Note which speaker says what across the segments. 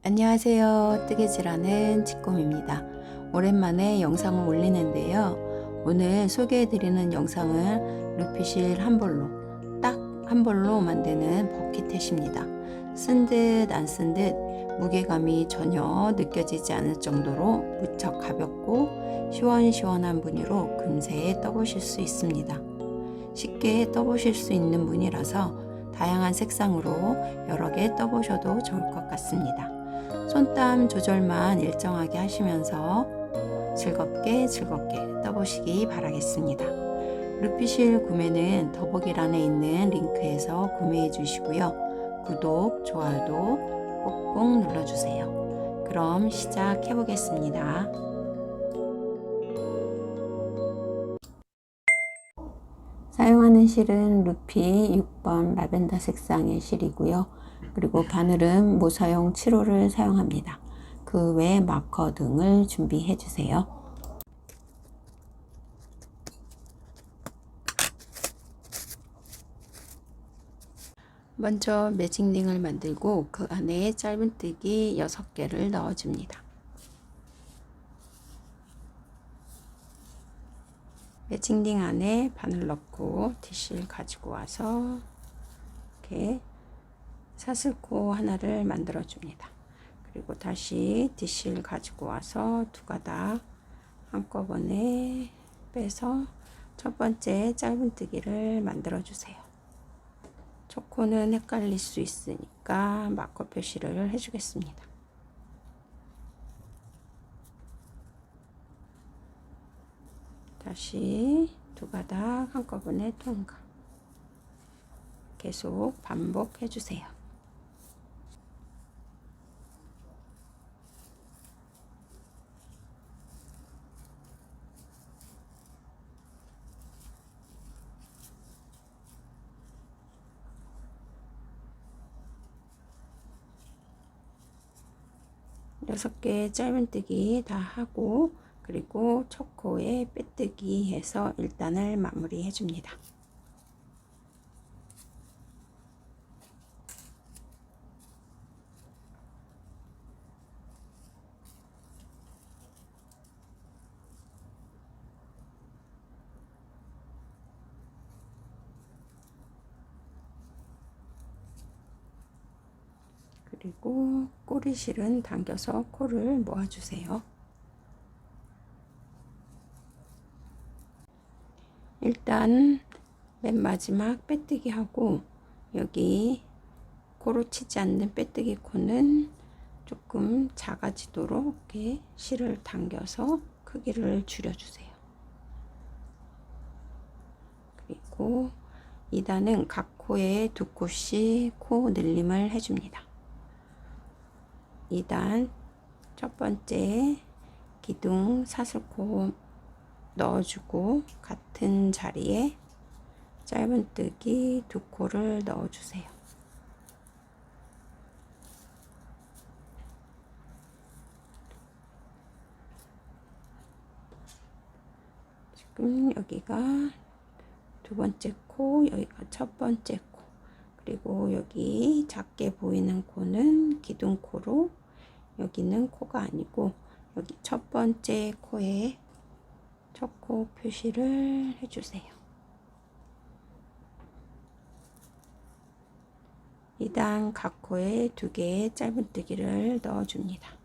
Speaker 1: 안녕하세요. 뜨개질하는 치꼼입니다. 오랜만에 영상을 올리는데요. 오늘 소개해드리는 영상은 루피실 한 볼로, 딱 한 볼로 만드는 버킷햇입니다. 쓴 듯 안 쓴 듯 무게감이 전혀 느껴지지 않을 정도로 무척 가볍고 시원시원한 무늬로 금세 떠보실 수 있습니다. 쉽게 떠보실 수 있는 무늬라서 다양한 색상으로 여러 개 떠보셔도 좋을 것 같습니다. 손땀 조절만 일정하게 하시면서 즐겁게 떠보시기 바라겠습니다. 루피실 구매는 더보기란에 있는 링크에서 구매해 주시고요. 구독, 좋아요도 꼭꼭 눌러주세요. 그럼 시작해 보겠습니다. 사용하는 실은 루피 6번 라벤더 색상의 실이고요. 그리고 바늘은 무사용 7호를 사용합니다. 그 외 마커 등을 준비해 주세요. 먼저 매직링을 만들고 그 안에 짧은뜨기 6개를 넣어줍니다. 매직링 안에 바늘 넣고 티실 가지고 와서 이렇게 사슬코 하나를 만들어 줍니다. 그리고 다시 티실 가지고 와서 두 가닥 한꺼번에 빼서 첫 번째 짧은뜨기를 만들어 주세요. 초코는 헷갈릴 수 있으니까 마커 표시를 해주겠습니다. 다시 두 가닥 한꺼번에 통과. 계속 반복해 주세요. 여섯 개 짧은뜨기 다 하고 그리고 첫 코에 빼뜨기 해서 1단을 마무리 해줍니다. 그리고 꼬리실은 당겨서 코를 모아주세요. 일단 맨 마지막 빼뜨기 하고 여기 코로 치지 않는 빼뜨기 코는 조금 작아지도록 이렇게 실을 당겨서 크기를 줄여주세요. 그리고 2단은 각 코에 두 코씩 코 늘림을 해줍니다. 2단 첫 번째 기둥 사슬코 넣어주고 같은 자리에 짧은뜨기 두 코를 넣어주세요. 지금 여기가 두 번째 코, 여기가 첫 번째 코, 그리고 여기 작게 보이는 코는 기둥코로, 여기는 코가 아니고 여기 첫 번째 코에 첫 코 표시를 해주세요. 2단 각 코에 2개의 짧은뜨기를 넣어줍니다.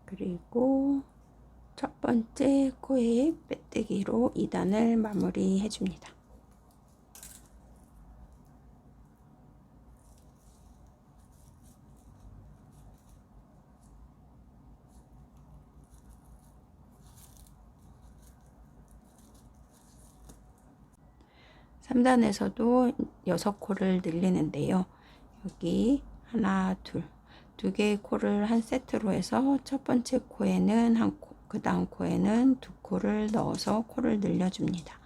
Speaker 1: 그리고 첫 번째 코에 빼뜨기로 2단을 마무리 해줍니다. (3단에서도) 6코를 늘리는데요. 여기 하나, 둘, 2개의 코를 한 세트로 해서 첫 번째 코에는 한 코, 그 다음 코에는 2코를 넣어서 코를 늘려줍니다.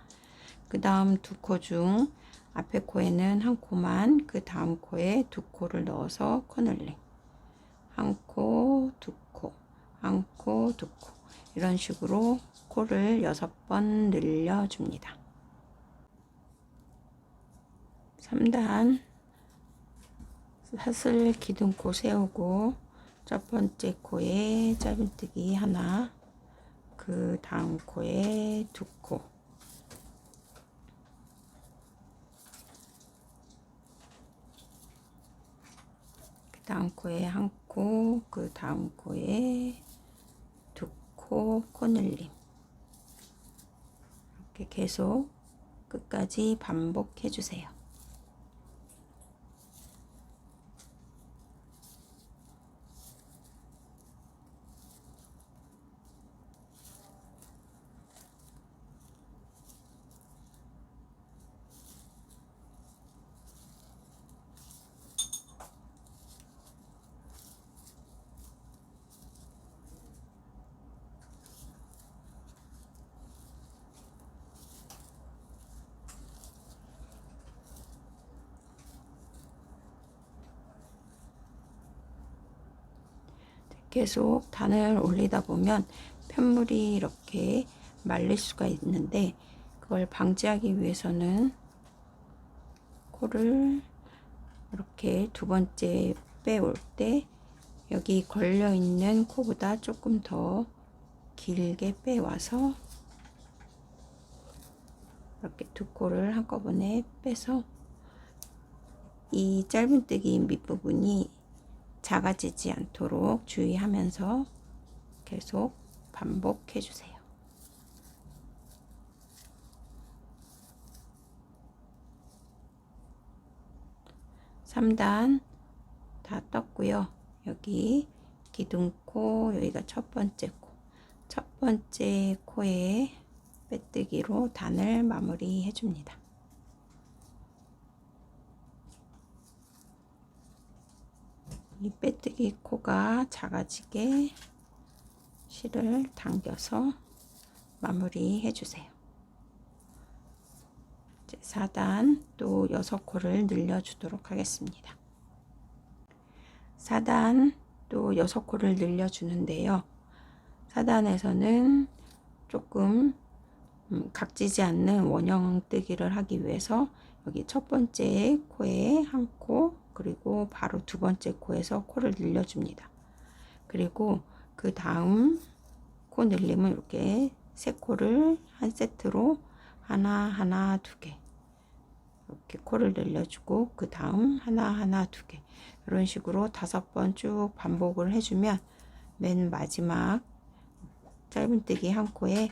Speaker 1: 그 다음 2코 중 앞에 코에는 한 코만, 그 다음 코에 2코를 넣어서 코 늘림. 한 코, 두 코, 한 코, 두 코. 이런 식으로 코를 6번 늘려줍니다. 3단 사슬 기둥코 세우고 첫 번째 코에 짧은뜨기 하나, 그 다음 코에 두 코, 그 다음 코에 한 코, 그 다음 코에 두 코, 코 늘림. 이렇게 계속 끝까지 반복해 주세요. 계속 단을 올리다 보면 편물이 이렇게 말릴 수가 있는데, 그걸 방지하기 위해서는 코를 이렇게 두 번째 빼올 때 여기 걸려 있는 코보다 조금 더 길게 빼와서 이렇게 두 코를 한꺼번에 빼서 이 짧은뜨기 밑부분이 작아지지 않도록 주의하면서 계속 반복해 주세요. 3단 다 떴고요. 여기 기둥코, 여기가 첫 번째 코. 첫 번째 코에 빼뜨기로 단을 마무리해 줍니다. 이 빼뜨기 코가 작아지게 실을 당겨서 마무리해 주세요. 4단 또 6코를 늘려주도록 하겠습니다. 4단 또 6코를 늘려주는데요. 4단에서는 조금 각지지 않는 원형뜨기를 하기 위해서 여기 첫 번째 코에 한 코, 그리고 바로 두 번째 코에서 코를 늘려줍니다. 그리고 그 다음 코 늘림은 이렇게 세 코를 한 세트로 하나, 두 개 이렇게 코를 늘려주고, 그 다음 하나, 두 개, 이런 식으로 5번 쭉 반복을 해주면 맨 마지막 짧은뜨기 한 코에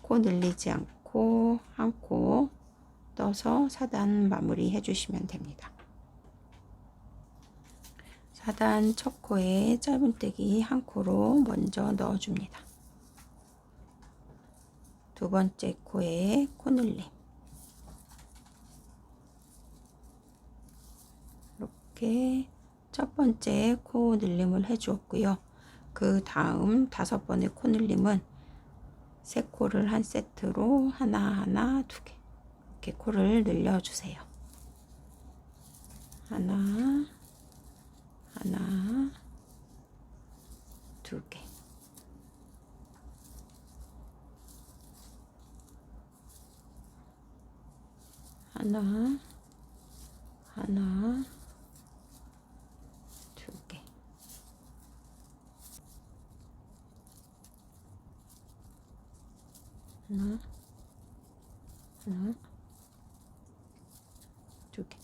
Speaker 1: 코 늘리지 않고 한 코 떠서 4단 마무리 해주시면 됩니다. 4단 첫 코에 짧은뜨기 한 코로 먼저 넣어줍니다. 두 번째 코에 코 늘림, 이렇게 첫 번째 코 늘림을 해주었고요. 그 다음 5번의 코 늘림은 세 코를 한 세트로 하나, 두 개 이렇게 코를 늘려주세요. 하나, 두 개. 하나, 두 개. 하나, 두 개.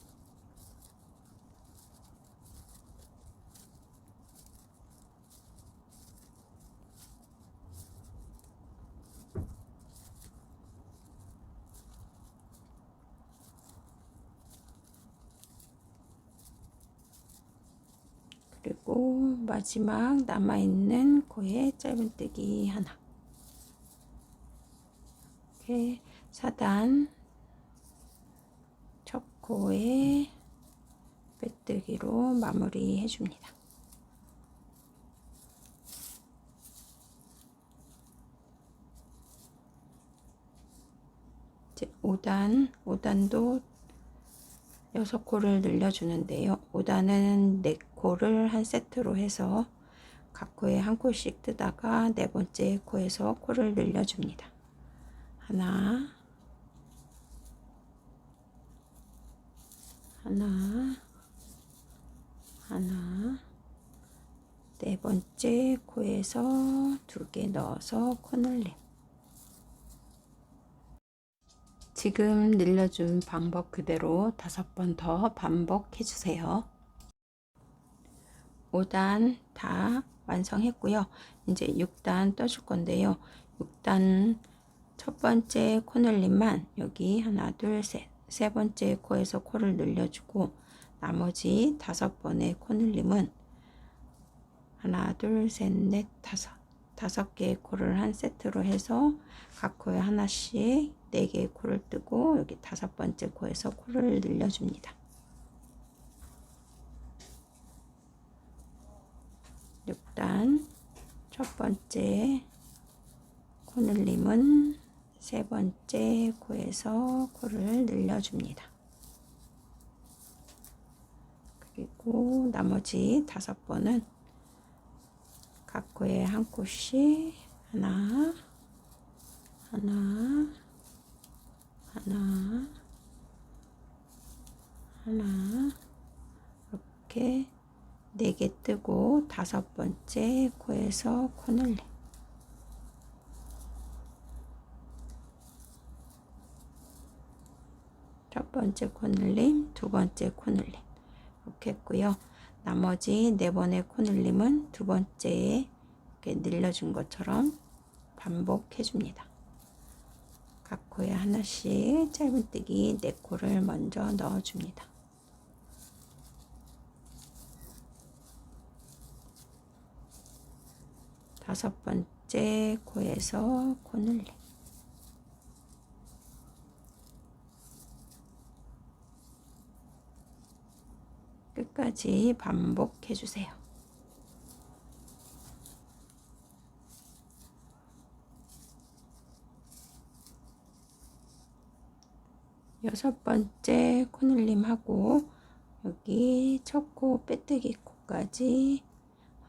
Speaker 1: 그리고 마지막 남아있는 코에 짧은뜨기 하나. 이렇게 4단 첫 코에 빼뜨기로 마무리 해줍니다. 이제 5단도 6코를 늘려주는데요. 5단은 4코를 한 세트로 해서 각 코에 한 코씩 뜨다가 네 번째 코에서 코를 늘려줍니다. 하나, 하나, 하나, 네 번째 코에서 두 개 넣어서 코늘림. 지금 늘려준 방법 그대로 5번 더 반복해 주세요. 5단 다 완성했고요. 이제 6단 떠줄 건데요. 6단 첫 번째 코늘림만 여기 하나, 둘, 셋, 세 번째 코에서 코를 늘려주고 나머지 5번의 코늘림은 하나, 둘, 셋, 넷, 다섯 개의 코를 한 세트로 해서 각 코에 하나씩 4개의 코를 뜨고 여기 5번째 코에서 코를 늘려줍니다. 6단 첫 번째 코늘림은 세 번째 코에서 코를 늘려줍니다. 그리고 나머지 5번은 각 코에 한 코씩 하나, 하나, 하나, 하나 이렇게 4개 뜨고 5번째 코에서 코늘림. 첫 번째 코늘림, 두 번째 코늘림 이렇게 했고요. 나머지 4번의 코늘림은 두 번째에 이렇게 늘려준 것처럼 반복해 줍니다. 각 코에 하나씩 짧은뜨기 4코를 먼저 넣어 줍니다. 다섯 번째 코에서 코늘림. 끝까지 반복해 주세요. 여섯 번째 코늘림 하고 여기 첫 코 빼뜨기 코까지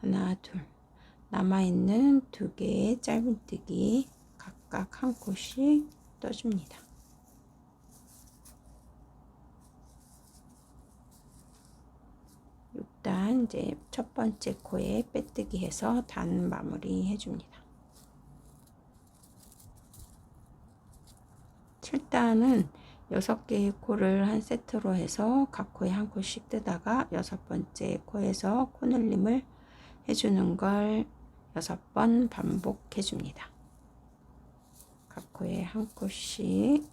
Speaker 1: 하나, 둘 남아있는 2개의 짧은뜨기 각각 한 코씩 떠줍니다. 일단 이제 첫 번째 코에 빼뜨기 해서 단 마무리 해줍니다. 7단은 6개의 코를 한 세트로 해서 각 코에 한 코씩 뜨다가 6번째 코에서 코늘림을 해주는 걸 6번 반복해 줍니다. 각 코에 한 코씩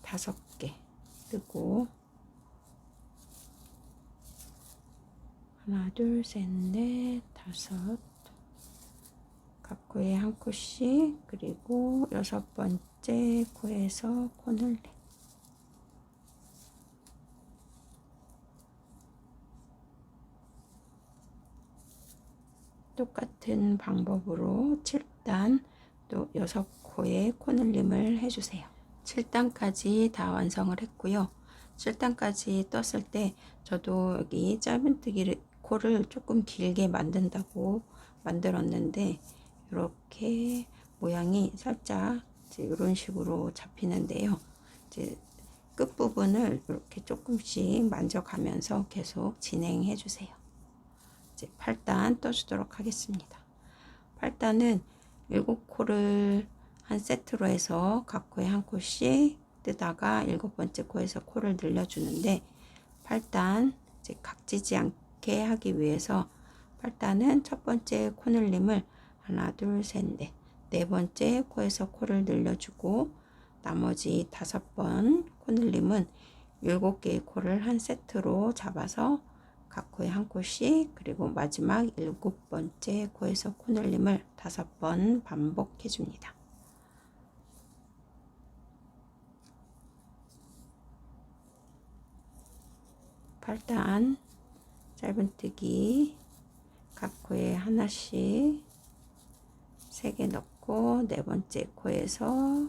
Speaker 1: 5개 뜨고 하나, 둘, 셋, 넷, 5 각 코에 한 코씩 그리고 6번째 코에서 코늘림. 똑같은 방법으로 7단 또 6코에 코늘림을 해주세요. 7단까지 다 완성을 했고요. 7단까지 떴을 때 저도 여기 짧은뜨기 코를 조금 길게 만든다고 만들었는데 이렇게 모양이 살짝 이런 식으로 잡히는데요. 이제 끝부분을 이렇게 조금씩 만져가면서 계속 진행해 주세요. 이제 8단 떠주도록 하겠습니다. 8단은 7코를 한 세트로 해서 각 코에 한 코씩 뜨다가 7번째 코에서 코를 늘려주는데 8단 이제 각지지 않게 하기 위해서 8단은 첫 번째 코늘림을 하나, 둘, 셋, 넷, 네 번째 코에서 코를 늘려주고 나머지 5번 코늘림은 7개의 코를 한 세트로 잡아서 각 코에 한 코씩 그리고 마지막 7번째 코에서 코늘림을 5번 반복해 줍니다. 팔단 짧은뜨기 각 코에 하나씩 3개 넣고 네 번째 코에서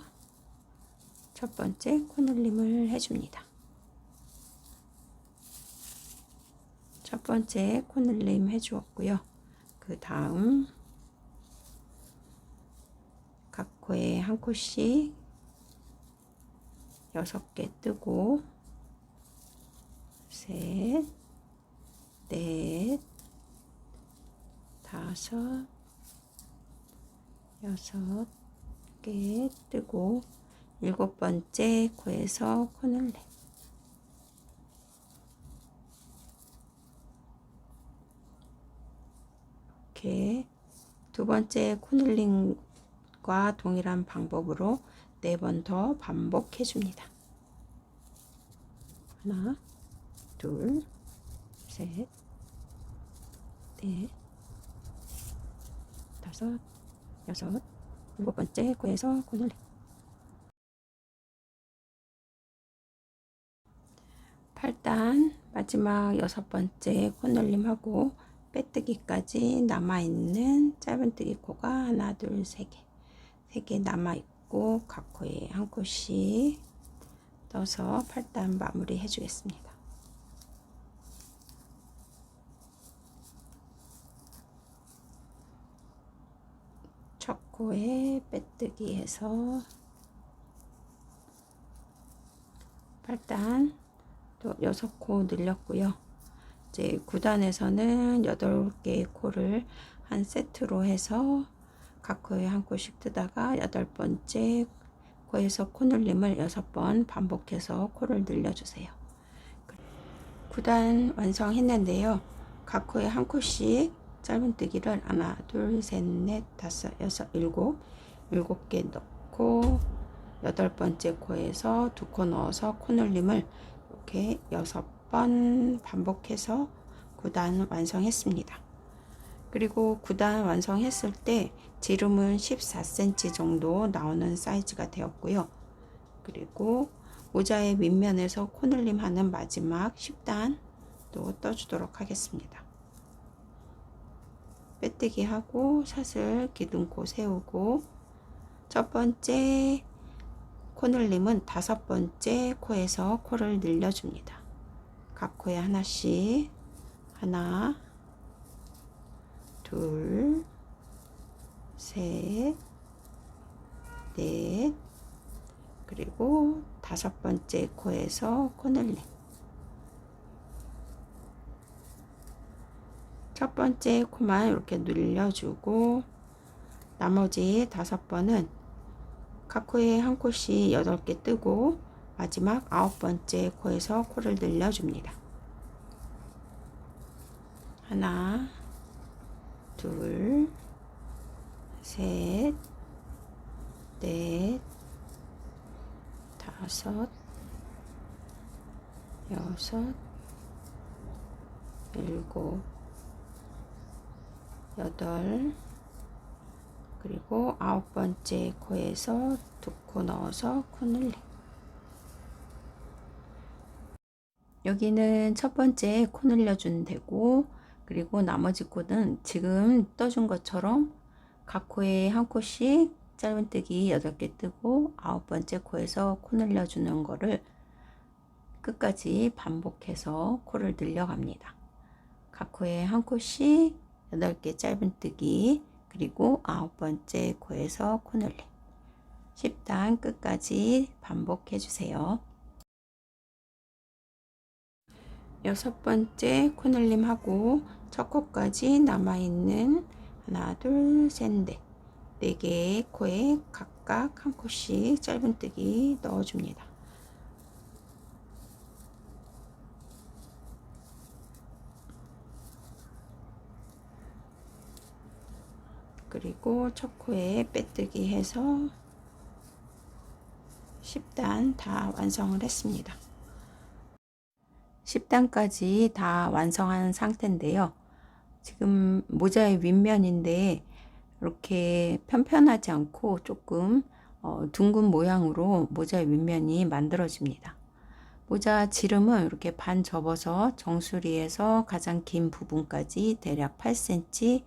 Speaker 1: 첫 번째 코늘림을 해줍니다. 첫 번째 코늘림 해주었고요. 그 다음 각 코에 한 코씩 6개 뜨고 셋, 넷, 다섯, 6개 뜨고 7번째 코에서 코늘림 이렇게 두 번째 코늘림과 동일한 방법으로 4번 더 반복해 줍니다. 하나, 둘, 셋, 넷, 다섯, 6, 7번째 코에서 코늘림 8단 마지막 6번째 코늘림하고 빼뜨기까지 남아있는 짧은뜨기 코가 하나, 둘, 3개 3개 남아있고 각 코에 한 코씩 떠서 8단 마무리 해주겠습니다. 첫 코에 빼뜨기 해서 8단 또 6코 늘렸고요. 이제 9단에서는 8개의 코를 한 세트로 해서 각 코에 한 코씩 뜨다가 8번째 코에서 코늘림을 6번 반복해서 코를 늘려주세요. 9단 완성했는데요. 각 코에 한 코씩 짧은뜨기를 하나, 둘, 셋, 넷, 다섯, 여섯, 일곱 개 넣고 8번째 코에서 2코 넣어서 코늘림을 이렇게 6번 반복해서 9단 완성했습니다. 그리고 9단 완성했을 때 지름은 14cm 정도 나오는 사이즈가 되었고요. 그리고 모자의 밑면에서 코늘림 하는 마지막 10단 또 떠주도록 하겠습니다. 빼뜨기 하고 사슬 기둥코 세우고 첫 번째 코늘림은 5번째 코에서 코를 늘려줍니다. 각 코에 하나씩 하나, 둘, 셋, 넷, 그리고 5번째 코에서 코늘림. 첫 번째 코만 이렇게 늘려주고 나머지 5번은 각 코에 한 코씩 8개 뜨고 마지막 9번째 코에서 코를 늘려줍니다. 하나, 둘, 셋, 넷, 다섯, 6, 7, 8, 그리고 9번째 코에서 2코 넣어서 코늘림. 여기는 첫 번째 코 늘려주면 되고, 그리고 나머지 코는 지금 떠준 것처럼 각 코에 한 코씩 짧은뜨기 8개 뜨고 9번째 코에서 코 늘려주는 거를 끝까지 반복해서 코를 늘려갑니다. 각 코에 한 코씩 8개 짧은뜨기, 그리고 9번째 코에서 코늘림 10단 끝까지 반복해 주세요. 6번째 코늘림 하고 첫 코까지 남아있는 하나, 둘, 셋, 넷 4개의 코에 각각 한 코씩 짧은뜨기 넣어줍니다. 그리고 첫 코에 빼뜨기 해서 10단 다 완성을 했습니다. 10단까지 다 완성한 상태인데요. 지금 모자의 윗면인데 이렇게 편편하지 않고 조금 둥근 모양으로 모자의 윗면이 만들어집니다. 모자 지름은 이렇게 반 접어서 정수리에서 가장 긴 부분까지 대략 8cm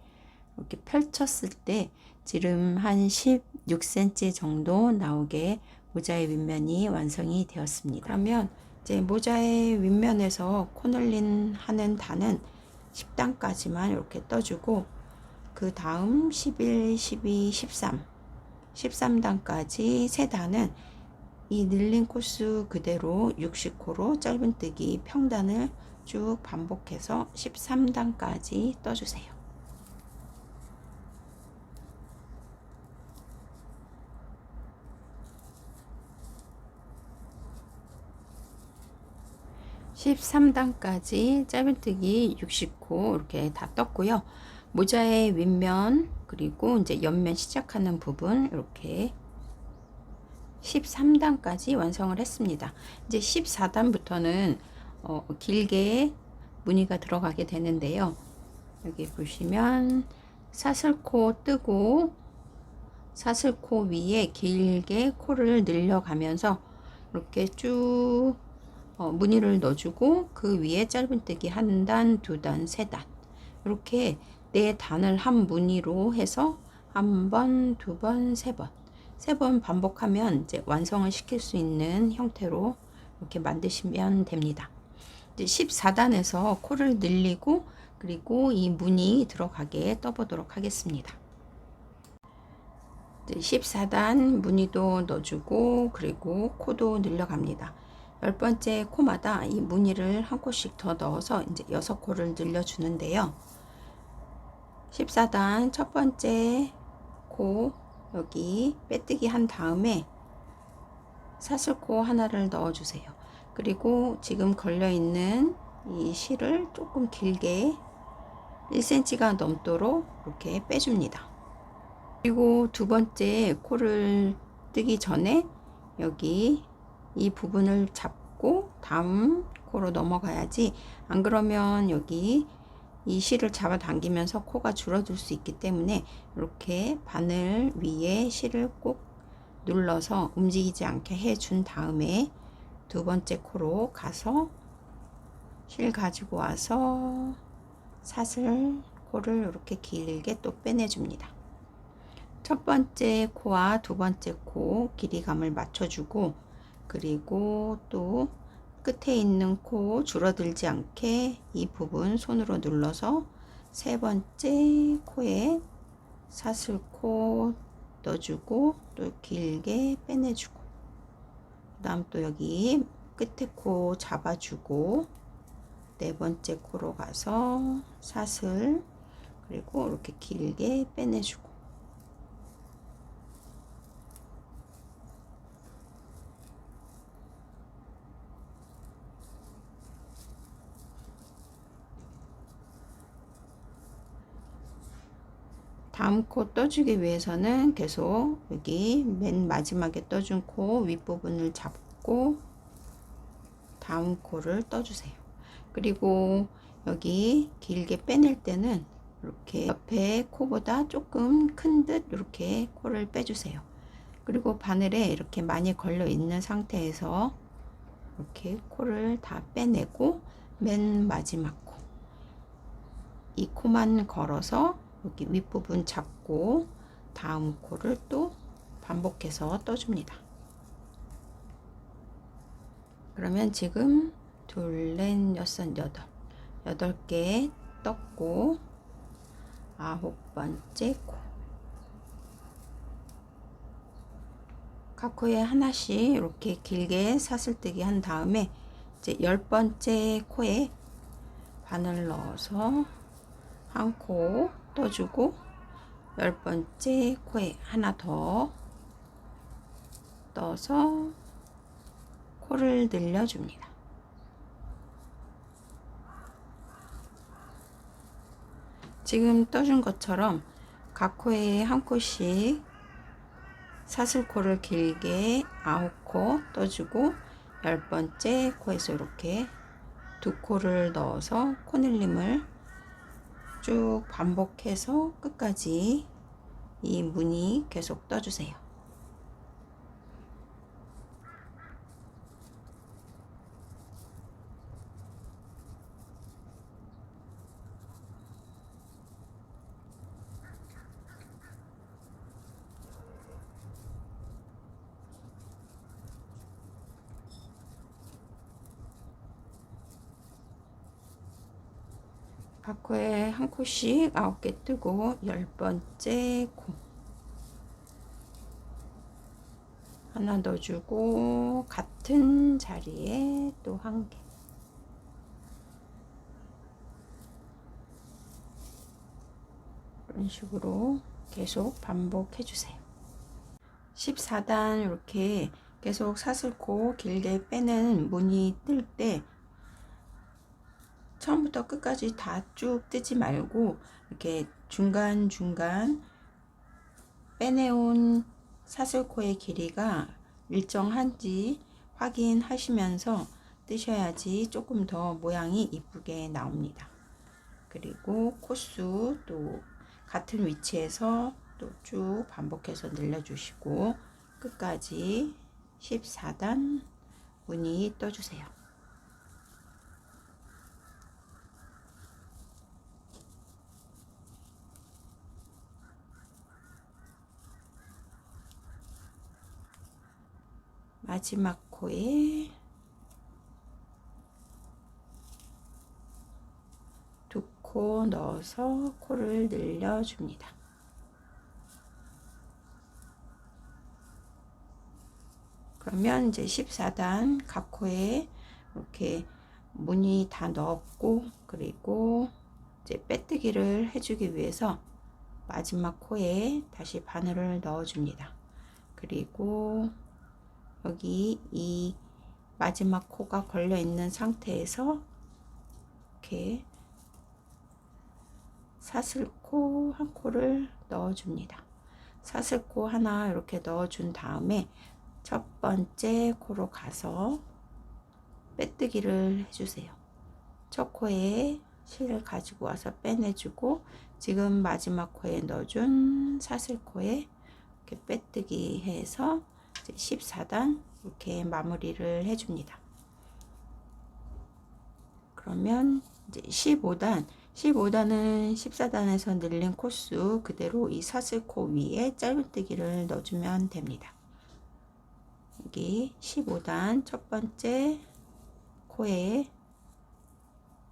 Speaker 1: 이렇게 펼쳤을 때 지름 한 16cm 정도 나오게 모자의 윗면이 완성이 되었습니다. 그러면 이제 모자의 윗면에서 코늘림 하는 단은 10단까지만 이렇게 떠주고 그 다음 11, 12, 13, 13단까지 3단은 이 늘린 코스 그대로 60코로 짧은뜨기 평단을 쭉 반복해서 13단까지 떠주세요. (13단까지) 짧은뜨기 60코 이렇게 다 떴고요. 모자의 윗면 그리고 이제 옆면 시작하는 부분 이렇게 13단까지 완성을 했습니다. 이제 14단부터는 길게 무늬가 들어가게 되는데요. 여기 보시면 사슬코 뜨고 사슬코 위에 길게 코를 늘려가면서 이렇게 쭉 무늬를 넣어주고 그 위에 짧은뜨기 1단, 2단, 3단 이렇게 4단을 한 무늬로 해서 1번, 2번, 3번 3번 반복하면 이제 완성을 시킬 수 있는 형태로 이렇게 만드시면 됩니다. 이제 14단에서 코를 늘리고 그리고 이 무늬 들어가게 떠보도록 하겠습니다. 14단 무늬도 넣어주고 그리고 코도 늘려갑니다. 10번째 코마다 이 무늬를 한 코씩 더 넣어서 이제 6코를 늘려주는데요. 14단 첫 번째 코 여기 빼뜨기 한 다음에 사슬코 하나를 넣어주세요. 그리고 지금 걸려있는 이 실을 조금 길게 1cm가 넘도록 이렇게 빼줍니다. 그리고 두 번째 코를 뜨기 전에 여기 이 부분을 잡고 다음 코로 넘어가야지, 안 그러면 여기 이 실을 잡아 당기면서 코가 줄어들 수 있기 때문에 이렇게 바늘 위에 실을 꼭 눌러서 움직이지 않게 해준 다음에 두 번째 코로 가서 실 가지고 와서 사슬 코를 이렇게 길게 또 빼내줍니다. 첫 번째 코와 두 번째 코 길이감을 맞춰주고 그리고 또 끝에 있는 코 줄어들지 않게 이 부분 손으로 눌러서 세 번째 코에 사슬코 넣어주고 또 길게 빼내주고 그 다음 또 여기 끝에 코 잡아주고 네 번째 코로 가서 사슬 그리고 이렇게 길게 빼내주고 다음 코 떠주기 위해서는 계속 여기 맨 마지막에 떠준 코 윗부분을 잡고 다음 코를 떠주세요. 그리고 여기 길게 빼낼 때는 이렇게 옆에 코보다 조금 큰 듯 이렇게 코를 빼주세요. 그리고 바늘에 이렇게 많이 걸려 있는 상태에서 이렇게 코를 다 빼내고 맨 마지막 코 이 코만 걸어서 여기 윗부분 잡고 다음 코를 또 반복해서 떠줍니다. 그러면 지금 둘, 넷, 여섯, 여덟 개 떴고 9번째 코 각 코에 하나씩 이렇게 길게 사슬뜨기 한 다음에 이제 10번째 코에 바늘 넣어서 한 코 떠주고 10번째 코에 하나 더 떠서 코를 늘려줍니다. 지금 떠준 것처럼 각 코에 한 코씩 사슬코를 길게 9코 떠주고 10번째 코에서 이렇게 두 코를 넣어서 코늘림을 쭉 반복해서 끝까지 이 무늬 계속 떠주세요. 각 코에 한 코씩 9개 뜨고 10번째 코 하나 넣어주고 같은 자리에 또 한 개. 이런 식으로 계속 반복해 주세요. 14단 이렇게 계속 사슬코 길게 빼는 무늬 뜰 때 처음부터 끝까지 다 쭉 뜨지 말고 이렇게 중간중간 빼내온 사슬코의 길이가 일정한지 확인하시면서 뜨셔야지 조금 더 모양이 이쁘게 나옵니다. 그리고 코수 또 같은 위치에서 또 쭉 반복해서 늘려주시고 끝까지 14단 무늬 떠주세요. 마지막 코에 두 코 넣어서 코를 늘려줍니다. 그러면 이제 14단 각 코에 이렇게 무늬 다 넣었고, 그리고 이제 빼뜨기를 해주기 위해서 마지막 코에 다시 바늘을 넣어줍니다. 그리고 여기 이 마지막 코가 걸려 있는 상태에서 이렇게 사슬코 한 코를 넣어줍니다. 사슬코 하나 이렇게 넣어준 다음에 첫 번째 코로 가서 빼뜨기를 해주세요. 첫 코에 실을 가지고 와서 빼내주고 지금 마지막 코에 넣어준 사슬코에 이렇게 빼뜨기 해서 14단 이렇게 마무리를 해줍니다. 그러면 이제 15단은 14단에서 늘린 코수 그대로 이 사슬코 위에 짧은뜨기를 넣어주면 됩니다. 여기 15단 첫 번째 코에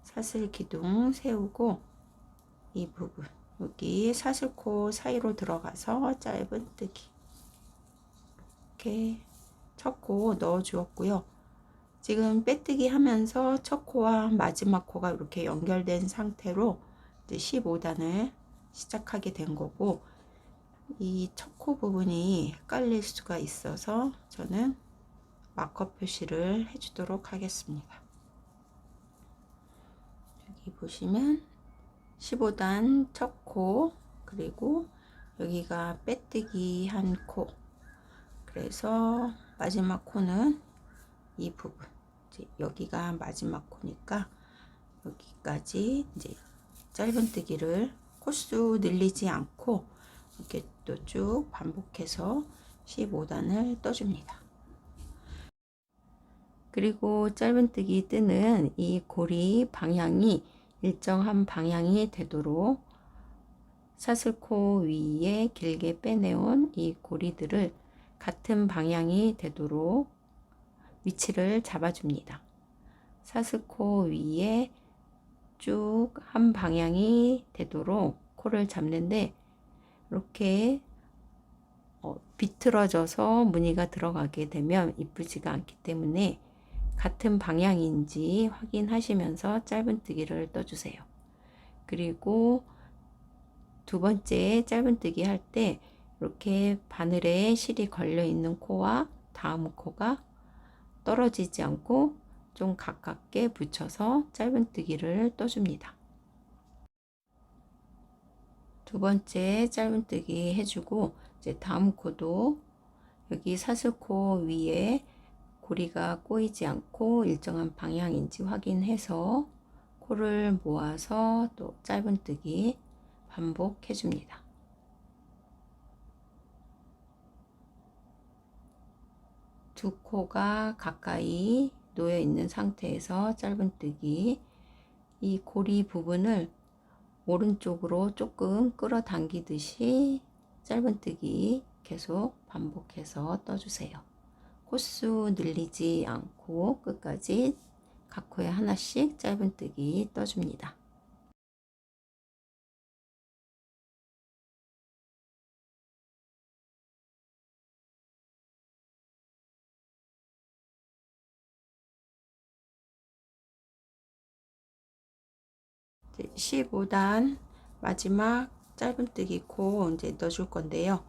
Speaker 1: 사슬 기둥 세우고 이 부분 여기 사슬코 사이로 들어가서 짧은뜨기 이렇게 첫 코 넣어 주었고요. 지금 빼뜨기 하면서 첫 코와 마지막 코가 이렇게 연결된 상태로 이제 15단을 시작하게 된 거고, 이 첫 코 부분이 헷갈릴 수가 있어서 저는 마커 표시를 해주도록 하겠습니다. 여기 보시면 15단 첫 코, 그리고 여기가 빼뜨기 한 코, 그래서 마지막 코는 이 부분, 이제 여기가 마지막 코니까 여기까지 이제 짧은뜨기를 코수 늘리지 않고 이렇게 또 쭉 반복해서 15단을 떠줍니다. 그리고 짧은뜨기 뜨는 이 고리 방향이 일정한 방향이 되도록 사슬코 위에 길게 빼내온 이 고리들을 같은 방향이 되도록 위치를 잡아줍니다. 사슬코 위에 쭉 한 방향이 되도록 코를 잡는데 이렇게 비틀어져서 무늬가 들어가게 되면 이쁘지가 않기 때문에 같은 방향인지 확인하시면서 짧은뜨기를 떠주세요. 그리고 두 번째 짧은뜨기 할 때 이렇게 바늘에 실이 걸려 있는 코와 다음 코가 떨어지지 않고 좀 가깝게 붙여서 짧은뜨기를 떠줍니다. 두 번째 짧은뜨기 해주고 이제 다음 코도 여기 사슬코 위에 고리가 꼬이지 않고 일정한 방향인지 확인해서 코를 모아서 또 짧은뜨기 반복해 줍니다. 두 코가 가까이 놓여 있는 상태에서 짧은뜨기, 이 고리 부분을 오른쪽으로 조금 끌어당기듯이 짧은뜨기 계속 반복해서 떠주세요. 코수 늘리지 않고 끝까지 각 코에 하나씩 짧은뜨기 떠줍니다. 15단 마지막 짧은뜨기 코 이제 넣어줄 건데요.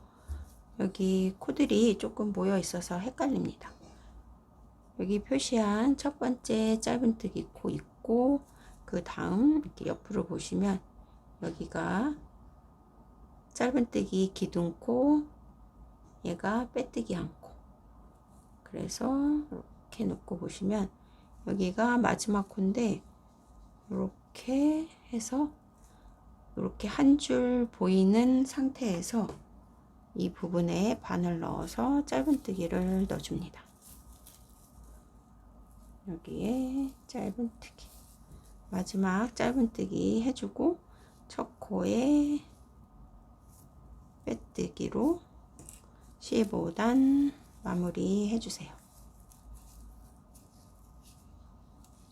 Speaker 1: 여기 코들이 조금 모여 있어서 헷갈립니다. 여기 표시한 첫 번째 짧은뜨기 코 있고, 그 다음 이렇게 옆으로 보시면 여기가 짧은뜨기 기둥코, 얘가 빼뜨기 한 코. 그래서 이렇게 놓고 보시면 여기가 마지막 코인데, 이렇게 해서 이렇게 한 줄 보이는 상태에서 이 부분에 바늘 넣어서 짧은뜨기를 넣어줍니다. 여기에 짧은뜨기, 마지막 짧은뜨기 해주고 첫 코에 빼뜨기로 15단 마무리 해주세요.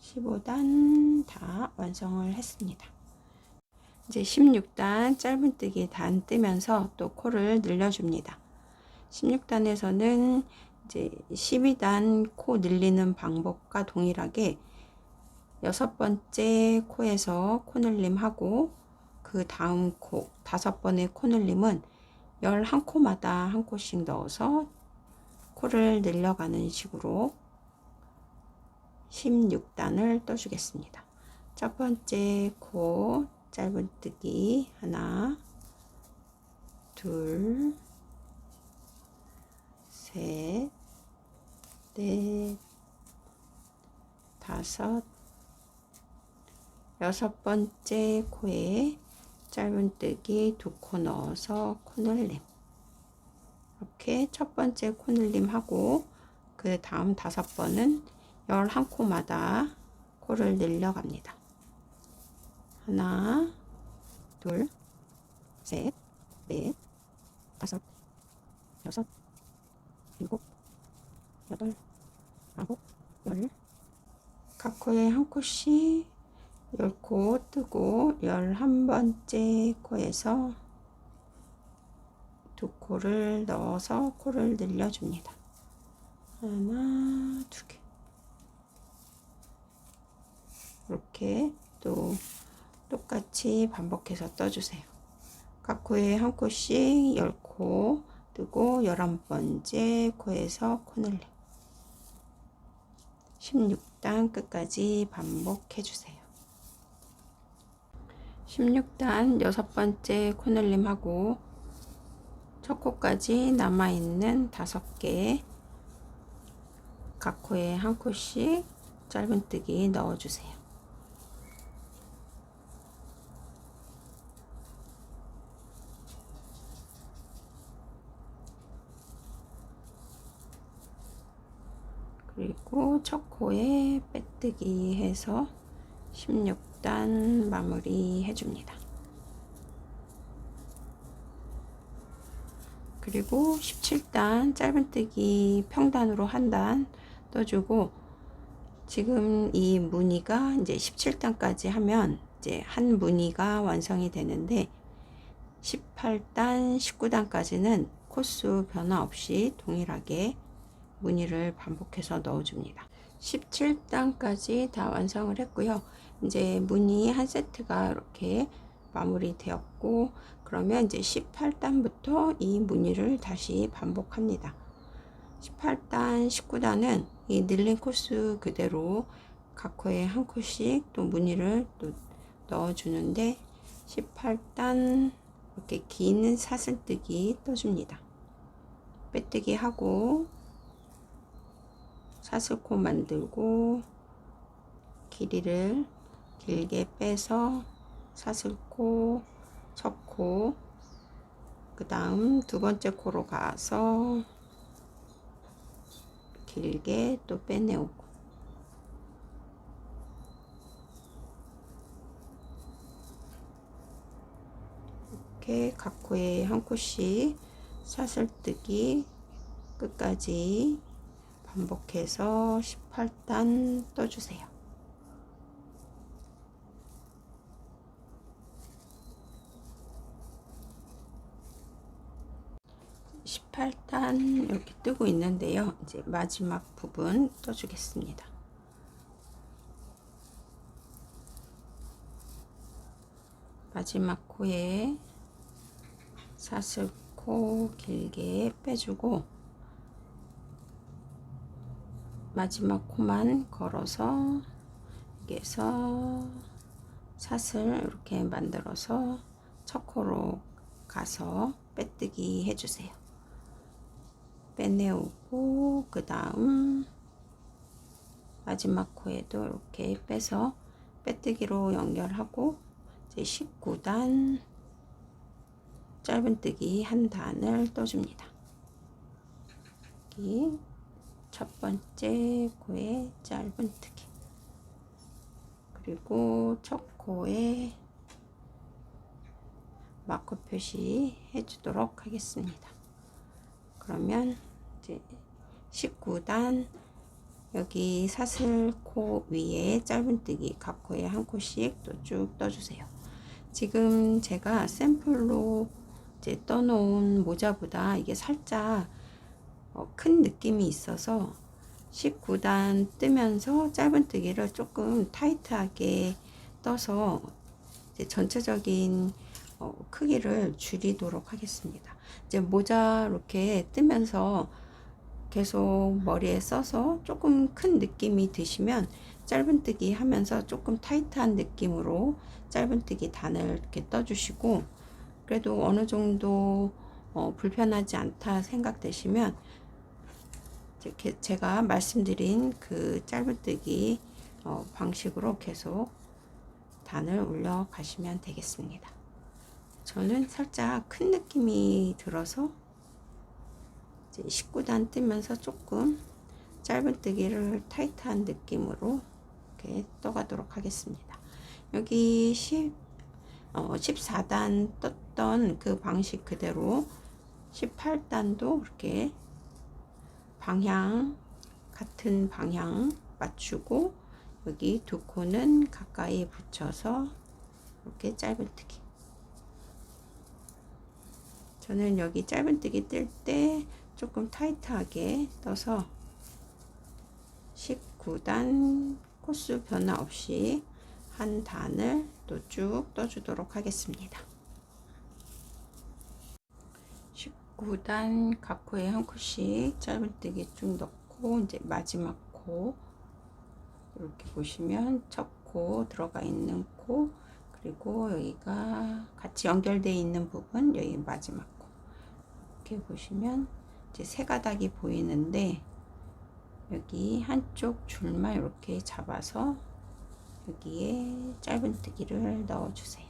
Speaker 1: 15단 다 완성을 했습니다. 이제 16단 짧은뜨기 단 뜨면서 또 코를 늘려줍니다. 16단에서는 이제 12단 코 늘리는 방법과 동일하게 6번째 코에서 코늘림 하고, 그 다음 코 5번의 코늘림은 11코마다 한 코씩 넣어서 코를 늘려가는 식으로 16단을 떠주겠습니다. 첫 번째 코 짧은뜨기 하나, 둘, 셋, 넷, 다섯, 여섯 번째 코에 짧은뜨기 2코 넣어서 코늘림. 이렇게 첫 번째 코늘림 하고, 그 다음 5번은 11코마다 코를 늘려갑니다. 하나, 둘, 셋, 넷, 다섯, 여섯, 일곱, 여덟, 아홉, 열. 각 코에 한 코씩 10코 뜨고 11번째 코에서 2코를 넣어서 코를 늘려줍니다. 하나, 2개. 이렇게 또 똑같이 반복해서 떠주세요. 각 코에 한 코씩 10코 뜨고 11번째 코에서 코늘림. 16단 끝까지 반복해주세요. 16단 6번째 코늘림 하고 첫 코까지 남아있는 5개, 각 코에 한 코씩 짧은뜨기 넣어주세요. 그리고 첫 코에 빼뜨기 해서 16단 마무리 해줍니다. 그리고 17단 짧은뜨기 평단으로 한 단 떠주고, 지금 이 무늬가 이제 17단까지 하면 이제 한 무늬가 완성이 되는데, 18단, 19단까지는 코수 변화 없이 동일하게 무늬를 반복해서 넣어줍니다. 17단까지 다 완성을 했고요. 이제 무늬 한 세트가 이렇게 마무리 되었고, 그러면 이제 18단부터 이 무늬를 다시 반복합니다. 18단, 19단은 이 늘린 코스 그대로 각 코에 한 코씩 또 무늬를 또 넣어주는데, 18단 이렇게 긴 사슬뜨기 떠줍니다. 빼뜨기 하고 사슬코 만들고 길이를 길게 빼서 사슬코, 첫 코, 그 다음 두 번째 코로 가서 길게 또 빼내오고, 이렇게 각 코에 한 코씩 사슬뜨기 끝까지 반복해서 18단 떠주세요. 18단 이렇게 뜨고 있는데요. 이제 마지막 부분 떠주겠습니다. 마지막 코에 사슬코 길게 빼주고 마지막 코만 걸어서 여기에서 사슬 이렇게 만들어서 첫 코로 가서 빼뜨기 해주세요. 빼내오고 그 다음 마지막 코에도 이렇게 빼서 빼뜨기로 연결하고 이제 19단 짧은뜨기 한 단을 떠줍니다. 여기 첫 번째 코에 짧은뜨기, 그리고 첫 코에 마커 표시 해주도록 하겠습니다. 그러면 이제 19단 여기 사슬코 위에 짧은뜨기 각 코에 한 코씩 또 쭉 떠주세요. 지금 제가 샘플로 이제 떠놓은 모자보다 이게 살짝 큰 느낌이 있어서 19단 뜨면서 짧은뜨기를 조금 타이트하게 떠서 이제 전체적인 크기를 줄이도록 하겠습니다. 이제 모자 이렇게 뜨면서 계속 머리에 써서 조금 큰 느낌이 드시면 짧은뜨기 하면서 조금 타이트한 느낌으로 짧은뜨기 단을 이렇게 떠주시고, 그래도 어느 정도 불편하지 않다 생각되시면 제가 말씀드린 그 짧은뜨기 방식으로 계속 단을 올려 가시면 되겠습니다. 저는 살짝 큰 느낌이 들어서 19단 뜨면서 조금 짧은뜨기를 타이트한 느낌으로 이렇게 떠가도록 하겠습니다. 여기 14단 떴던 그 방식 그대로 18단도 이렇게 방향 같은 방향 맞추고 여기 두 코는 가까이 붙여서 이렇게 짧은뜨기. 저는 여기 짧은뜨기 뜰 때 조금 타이트하게 떠서 19단 코스 변화 없이 한 단을 또 쭉 떠주도록 하겠습니다. 19단 각 코에 한 코씩 짧은뜨기 쭉 넣고 이제 마지막 코 이렇게 보시면 첫 코 들어가 있는 코, 그리고 여기가 같이 연결되어 있는 부분 여기 마지막 코 이렇게 보시면 이제 세 가닥이 보이는데 여기 한쪽 줄만 이렇게 잡아서 여기에 짧은뜨기를 넣어주세요.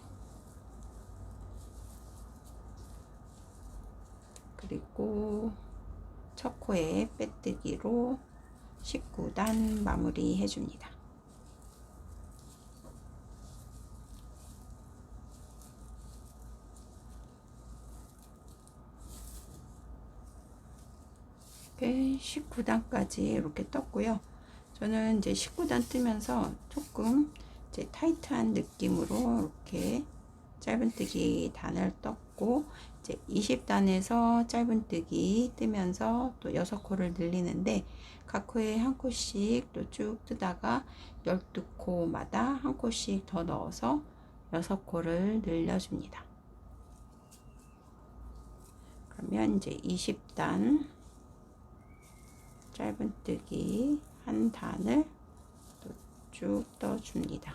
Speaker 1: 그리고 첫 코에 빼뜨기로 19단 마무리 해줍니다. 이렇게 19단까지 이렇게 떴고요. 저는 이제 19단 뜨면서 조금 이제 타이트한 느낌으로 이렇게 짧은뜨기 단을 떴고, 이제 20단에서 짧은뜨기 뜨면서 또 6코를 늘리는데 각 코에 한 코씩 또 쭉 뜨다가 12코마다 한 코씩 더 넣어서 6코를 늘려줍니다. 그러면 이제 20단 짧은뜨기 한 단을 또 쭉 떠줍니다.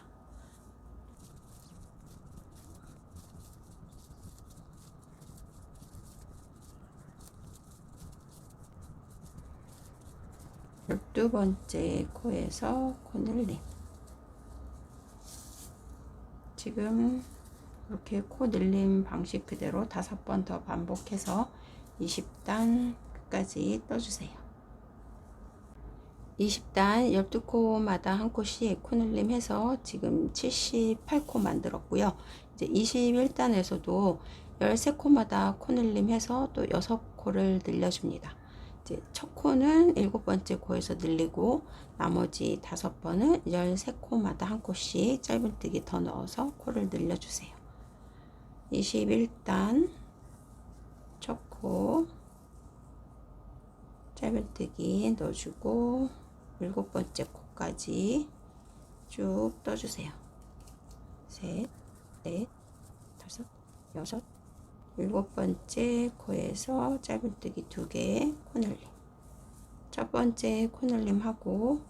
Speaker 1: 열두 번째 코에서 코늘림. 지금 이렇게 코 늘림 방식 그대로 5번 더 반복해서 20단 끝까지 떠주세요. 20단 12코마다 한 코씩 코늘림 해서 지금 78코 만들었고요. 이제 21단에서도 13코마다 코늘림 해서 또 6코를 늘려줍니다. 이제 첫 코는 7번째 코에서 늘리고 나머지 5번은 13코마다 한 코씩 짧은뜨기 더 넣어서 코를 늘려주세요. 21단 첫 코 짧은뜨기 넣어주고 7번째 코까지 쭉 떠주세요. 셋, 넷, 여섯, 일곱 번째 코에서 짧은뜨기 2개 코늘림. 첫 번째 코늘림 하고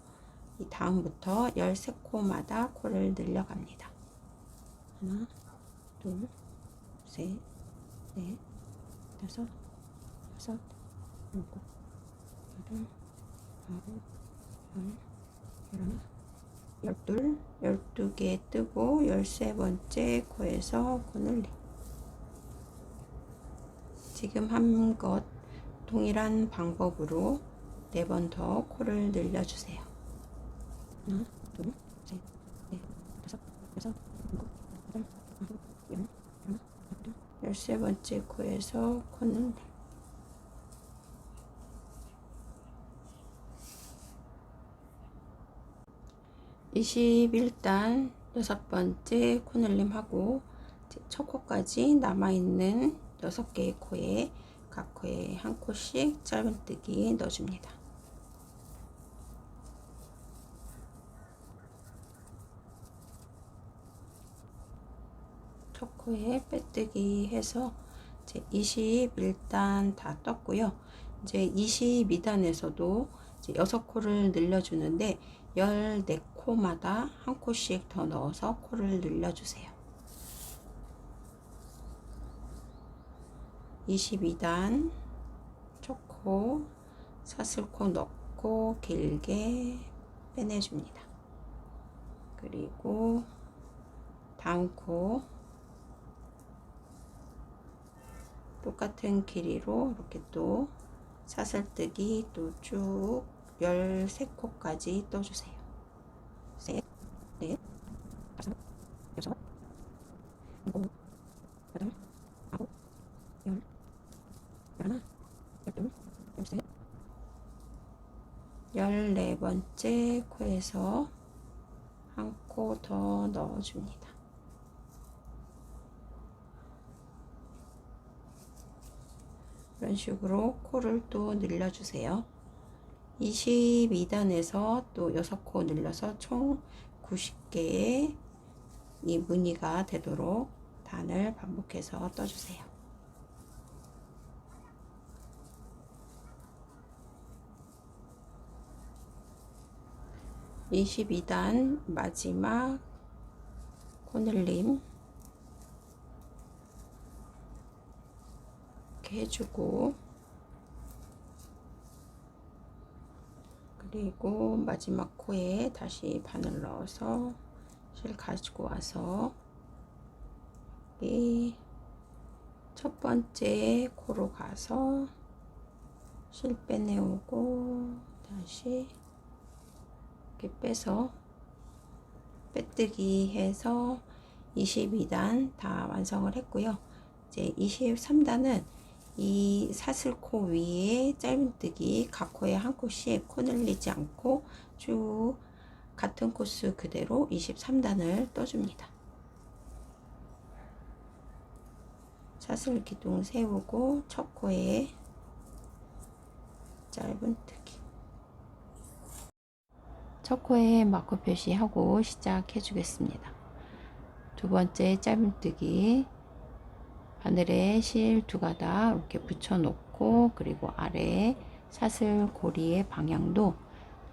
Speaker 1: 이 다음부터 13코마다 코를 늘려갑니다. 하나, 둘, 셋, 넷, 다섯, 여섯, 일곱, 여덟, 아홉, 열, 열하나, 12개 뜨고 13번째 코에서 코늘림. 지금 한 것 동일한 방법으로 4번 더 코를 늘려주세요. 하나, 둘, 셋, 넷, 다섯, 여섯, 일곱, 여덟, 아홉, 열, 하나, 둘, 13번째 코에서 코늘림. (21단) 6번째 코늘림 하고 첫 코까지 남아있는 6개의 코에 각 코에 한 코씩 짧은뜨기 넣어줍니다. 첫 코에 빼뜨기 해서 이제 21단 다 떴고요. 이제 22단에서도 이제 6코를 늘려주는데 14코마다 한 코씩 더 넣어서 코를 늘려주세요. 22단 첫 코 사슬코 넣고 길게 빼내줍니다. 그리고 다음 코 똑같은 길이로 이렇게 또 사슬뜨기 또 쭉 13코까지 떠주세요. 셋, 넷, 다섯, 여섯, 일곱, 여덟, 아홉, 열, 열하나, 열둘, 열셋, 14번째 코에서 한 코 더 넣어줍니다. 이런 식으로 코를 또 늘려주세요. 22단에서 또 6코 늘려서 총 90개의 이 무늬가 되도록 단을 반복해서 떠주세요. (22단) 마지막 코늘림 이렇게 해주고, 그리고 마지막 코에 다시 바늘 넣어서 실 가지고 와서 이 첫 번째 코로 가서 실 빼내오고 다시 이렇게 빼서 빼뜨기 해서 22단 다 완성을 했고요. 이제 23단은 이 사슬코 위에 짧은뜨기 각 코에 한 코씩 코 늘리지 않고 쭉 같은 코스 그대로 23단을 떠줍니다. 사슬 기둥 세우고 첫 코에 짧은뜨기, 첫 코에 마커 표시하고 시작해 주겠습니다. 두 번째 짧은뜨기 바늘에 실 2가닥 이렇게 붙여 놓고, 그리고 아래 사슬 고리의 방향도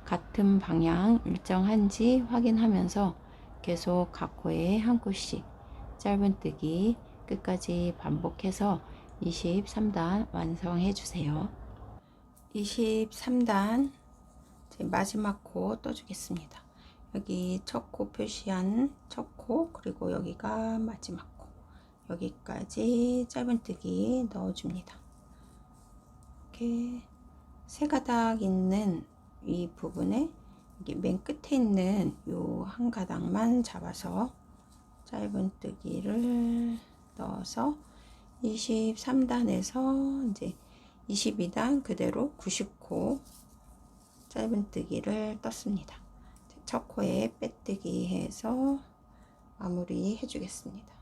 Speaker 1: 같은 방향 일정한지 확인하면서 계속 각 코에 한 코씩 짧은뜨기 끝까지 반복해서 23단 완성해 주세요. 23단 마지막 코 떠주겠습니다. 여기 첫 코 표시한 첫 코, 그리고 여기가 마지막 코, 여기까지 짧은뜨기 넣어줍니다. 이렇게 3가닥 있는 이 부분에 이게 맨 끝에 있는 요 한 가닥만 잡아서 짧은뜨기를 넣어서 23단에서 이제 22단 그대로 90코 짧은뜨기를 떴습니다. 첫 코에 빼뜨기 해서 마무리 해주겠습니다.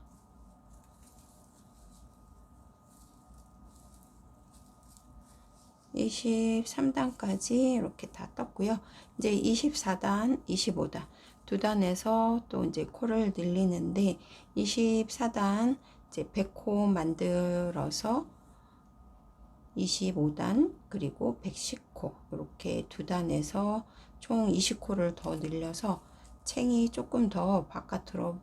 Speaker 1: 23단까지 이렇게 다 떴고요. 이제 24단, 25단 두 단에서 또 이제 코를 늘리는데 24단 이제 100코 만들어서 25단 그리고 110코 이렇게 두 단에서 총 20코를 더 늘려서 챙이 조금 더 바깥으로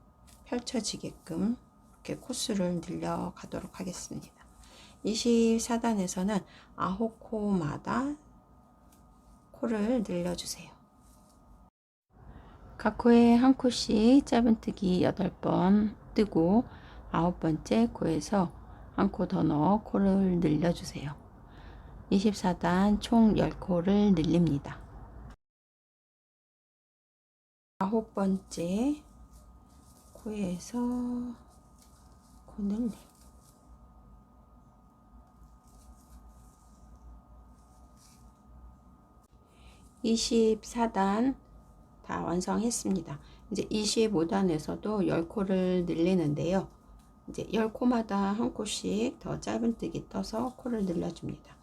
Speaker 1: 펼쳐지게끔 이렇게 코수를 늘려 가도록 하겠습니다. 24단에서는 9코마다 코를 늘려주세요. 각 코에 한 코씩 짧은뜨기 8번 뜨고 9번째 코에서 한 코 더 넣어 코를 늘려주세요. 24단 총 10코를 늘립니다. 9번째 코에서 코 늘림. 24단 다 완성했습니다. 이제 25단에서도 10코를 늘리는데요. 이제 10코마다 한 코씩 더 짧은뜨기 떠서 코를 늘려줍니다.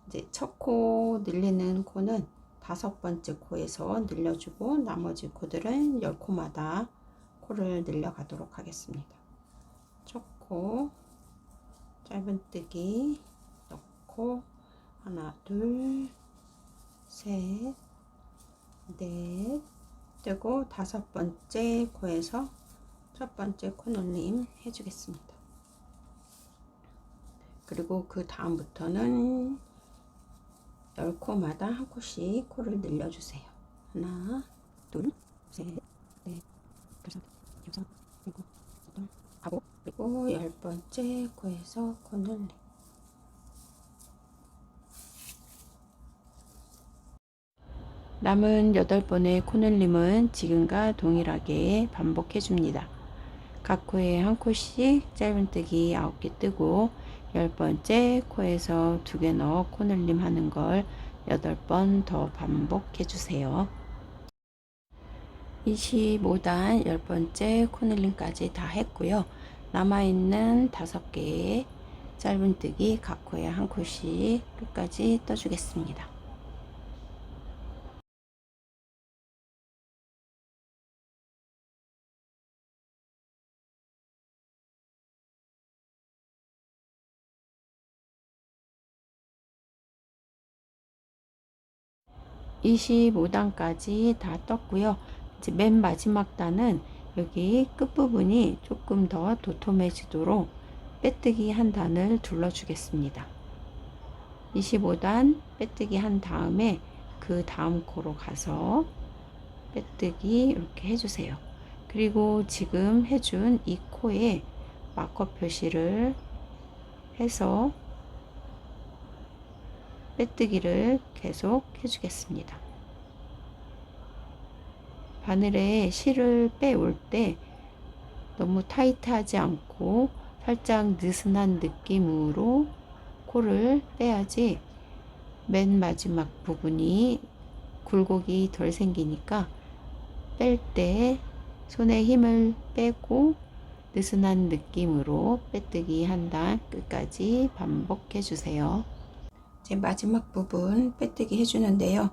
Speaker 1: 이제 첫 코 늘리는 코는 5번째 코에서 늘려주고 나머지 코들은 10코마다 코를 늘려가도록 하겠습니다. 첫 코 짧은뜨기 넣고 하나, 둘, 셋, 넷 뜨고 5번째 코에서 첫 번째 코 늘림 해주겠습니다. 그리고 그 다음부터는 10코마다 한 코씩 코를 늘려주세요. 하나, 둘, 셋, 넷, 다섯, 여섯, 일곱, 여덟, 아홉. 그리고 10번째 코에서 코 늘림. 남은 8번의 코늘림은 지금과 동일하게 반복해 줍니다. 각 코에 한 코씩 짧은뜨기 9개 뜨고 10번째 코에서 2개 넣어 코늘림 하는 걸 8번 더 반복해 주세요. 25단 10번째 코늘림까지 다 했고요. 남아있는 5개의 짧은뜨기 각 코에 한 코씩 끝까지 떠주겠습니다. 25단까지 다 떴고요. 이제 맨 마지막 단은 여기 끝부분이 조금 더 도톰해지도록 빼뜨기 한 단을 둘러 주겠습니다. 25단 빼뜨기 한 다음에 그 다음 코로 가서 빼뜨기 이렇게 해주세요. 그리고 지금 해준 이 코에 마커 표시를 해서 빼뜨기를 계속 해주겠습니다. 바늘에 실을 빼올 때 너무 타이트하지 않고 살짝 느슨한 느낌으로 코를 빼야지 맨 마지막 부분이 굴곡이 덜 생기니까 뺄 때 손에 힘을 빼고 느슨한 느낌으로 빼뜨기 한 단 끝까지 반복해 주세요. 제 마지막 부분 빼뜨기 해주는데요.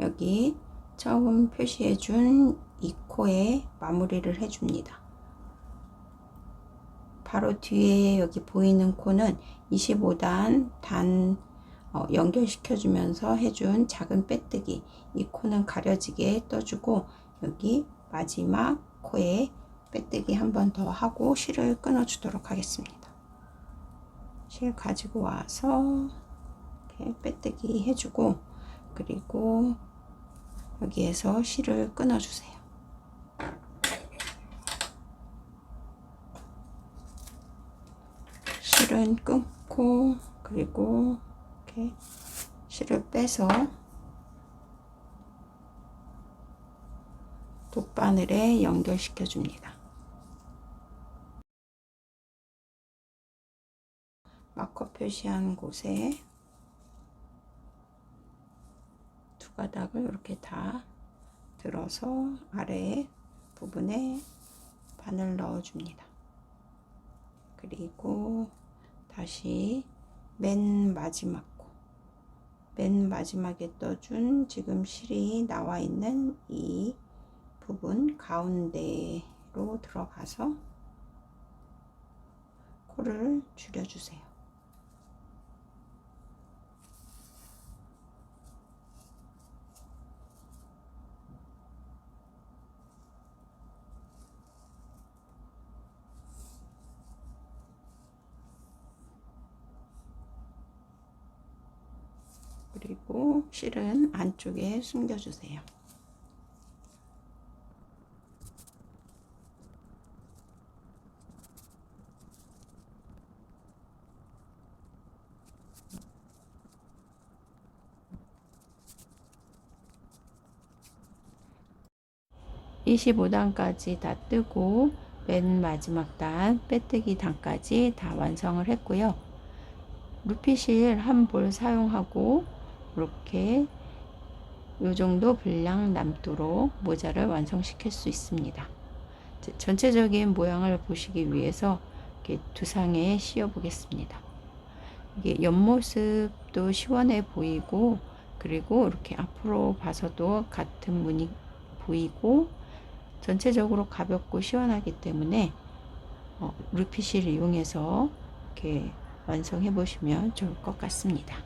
Speaker 1: 여기 처음 표시해준 이 코에 마무리를 해줍니다. 바로 뒤에 여기 보이는 코는 25단 단 연결시켜주면서 해준 작은 빼뜨기, 이 코는 가려지게 떠주고 여기 마지막 코에 빼뜨기 한 번 더 하고 실을 끊어 주도록 하겠습니다. 실 가지고 와서 이렇게 빼뜨기 해주고 그리고 여기에서 실을 끊어 주세요. 실은 끊고 그리고 이렇게 실을 빼서 돗바늘에 연결시켜 줍니다. 마커 표시한 곳에 두 가닥을 이렇게 다 들어서 아래 부분에 바늘 넣어 줍니다. 그리고 다시 맨 마지막에 떠준 지금 실이 나와 있는 이 부분 가운데로 들어가서 코를 줄여주세요. 그리고 실은 안쪽에 숨겨주세요. (25단까지) 다 뜨고 맨 마지막 단 빼뜨기 단까지 다 완성을 했고요. 루피실 한 볼 사용하고 이렇게 이 정도 분량 남도록 모자를 완성시킬 수 있습니다. 전체적인 모양을 보시기 위해서 이렇게 두상에 씌워 보겠습니다. 이게 옆모습도 시원해 보이고, 그리고 이렇게 앞으로 봐서도 같은 무늬 보이고, 전체적으로 가볍고 시원하기 때문에 루피실 이용해서 이렇게 완성해 보시면 좋을 것 같습니다.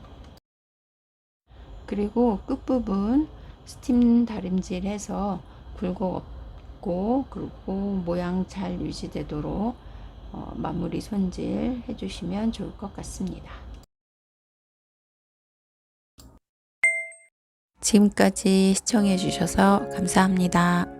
Speaker 1: 그리고 끝부분 스팀 다림질 해서 굴곡 없고 그리고 모양 잘 유지되도록 마무리 손질 해주시면 좋을 것 같습니다. 지금까지 시청해 주셔서 감사합니다.